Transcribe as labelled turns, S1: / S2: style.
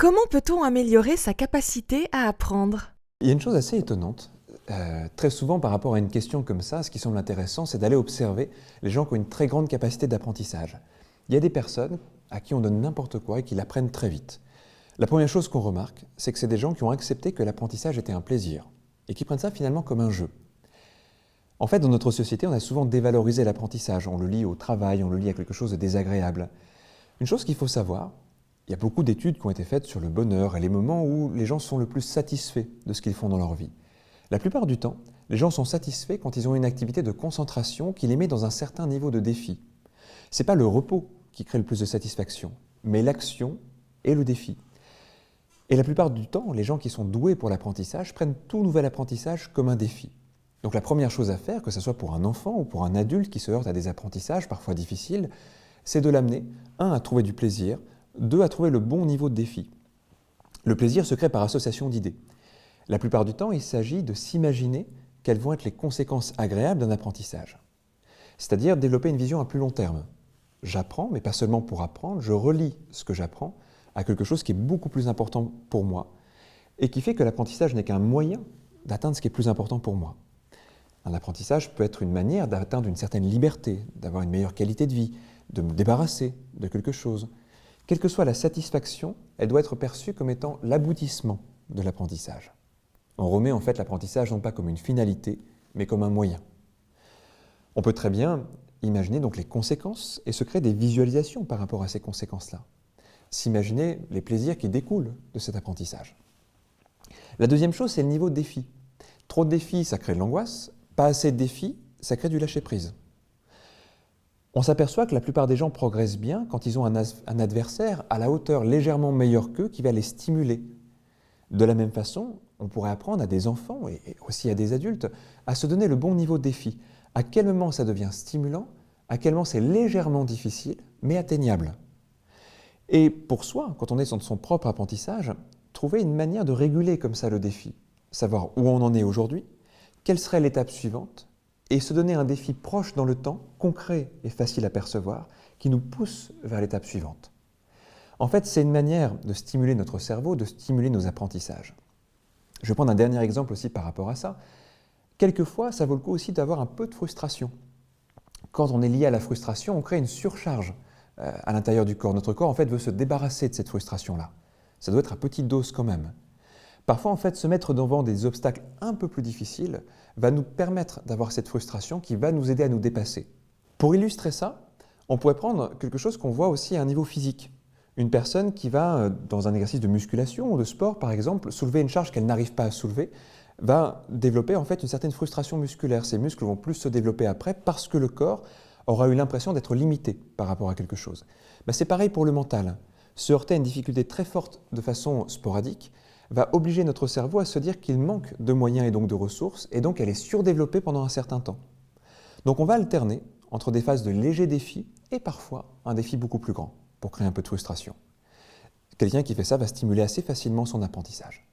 S1: Comment peut-on améliorer sa capacité à apprendre?
S2: Il y a une chose assez étonnante. Très souvent, par rapport à une question comme ça, ce qui semble intéressant, c'est d'aller observer les gens qui ont une très grande capacité d'apprentissage. Il y a des personnes à qui on donne n'importe quoi et qui l'apprennent très vite. La première chose qu'on remarque, c'est que c'est des gens qui ont accepté que l'apprentissage était un plaisir et qui prennent ça finalement comme un jeu. En fait, dans notre société, on a souvent dévalorisé l'apprentissage. On le lie au travail, on le lie à quelque chose de désagréable. Une chose qu'il faut savoir, il y a beaucoup d'études qui ont été faites sur le bonheur et les moments où les gens sont le plus satisfaits de ce qu'ils font dans leur vie. La plupart du temps, les gens sont satisfaits quand ils ont une activité de concentration qui les met dans un certain niveau de défi. Ce n'est pas le repos qui crée le plus de satisfaction, mais l'action et le défi. Et la plupart du temps, les gens qui sont doués pour l'apprentissage prennent tout nouvel apprentissage comme un défi. Donc la première chose à faire, que ce soit pour un enfant ou pour un adulte qui se heurte à des apprentissages parfois difficiles, c'est de l'amener, 1, à trouver du plaisir, 2, à trouver le bon niveau de défi. Le plaisir se crée par association d'idées. La plupart du temps, il s'agit de s'imaginer quelles vont être les conséquences agréables d'un apprentissage. C'est-à-dire développer une vision à plus long terme. J'apprends, mais pas seulement pour apprendre, je relie ce que j'apprends à quelque chose qui est beaucoup plus important pour moi et qui fait que l'apprentissage n'est qu'un moyen d'atteindre ce qui est plus important pour moi. Un apprentissage peut être une manière d'atteindre une certaine liberté, d'avoir une meilleure qualité de vie, de me débarrasser de quelque chose. Quelle que soit la satisfaction, elle doit être perçue comme étant l'aboutissement de l'apprentissage. On remet en fait l'apprentissage non pas comme une finalité, mais comme un moyen. On peut très bien imaginer donc les conséquences et se créer des visualisations par rapport à ces conséquences-là. S'imaginer les plaisirs qui découlent de cet apprentissage. La deuxième chose, c'est le niveau de défi. Trop de défis, ça crée de l'angoisse. Pas assez de défis, ça crée du lâcher-prise. On s'aperçoit que la plupart des gens progressent bien quand ils ont un adversaire à la hauteur légèrement meilleur qu'eux qui va les stimuler. De la même façon, on pourrait apprendre à des enfants et aussi à des adultes à se donner le bon niveau de défi. À quel moment ça devient stimulant, à quel moment c'est légèrement difficile, mais atteignable. Et pour soi, quand on est dans son propre apprentissage, trouver une manière de réguler comme ça le défi. Savoir où on en est aujourd'hui, quelle serait l'étape suivante, et se donner un défi proche dans le temps, concret et facile à percevoir, qui nous pousse vers l'étape suivante. En fait, c'est une manière de stimuler notre cerveau, de stimuler nos apprentissages. Je vais prendre un dernier exemple aussi par rapport à ça. Quelquefois, ça vaut le coup aussi d'avoir un peu de frustration. Quand on est lié à la frustration, on crée une surcharge à l'intérieur du corps. Notre corps, en fait, veut se débarrasser de cette frustration-là. Ça doit être à petite dose quand même. Parfois, en fait, se mettre devant des obstacles un peu plus difficiles va nous permettre d'avoir cette frustration qui va nous aider à nous dépasser. Pour illustrer ça, on pourrait prendre quelque chose qu'on voit aussi à un niveau physique. Une personne qui va, dans un exercice de musculation ou de sport par exemple, soulever une charge qu'elle n'arrive pas à soulever, va développer en fait une certaine frustration musculaire. Ces muscles vont plus se développer après parce que le corps aura eu l'impression d'être limité par rapport à quelque chose. C'est pareil pour le mental. Se heurter à une difficulté très forte de façon sporadique va obliger notre cerveau à se dire qu'il manque de moyens et donc de ressources, et donc elle est surdéveloppée pendant un certain temps. Donc on va alterner entre des phases de légers défis et parfois un défi beaucoup plus grand pour créer un peu de frustration. Quelqu'un qui fait ça va stimuler assez facilement son apprentissage.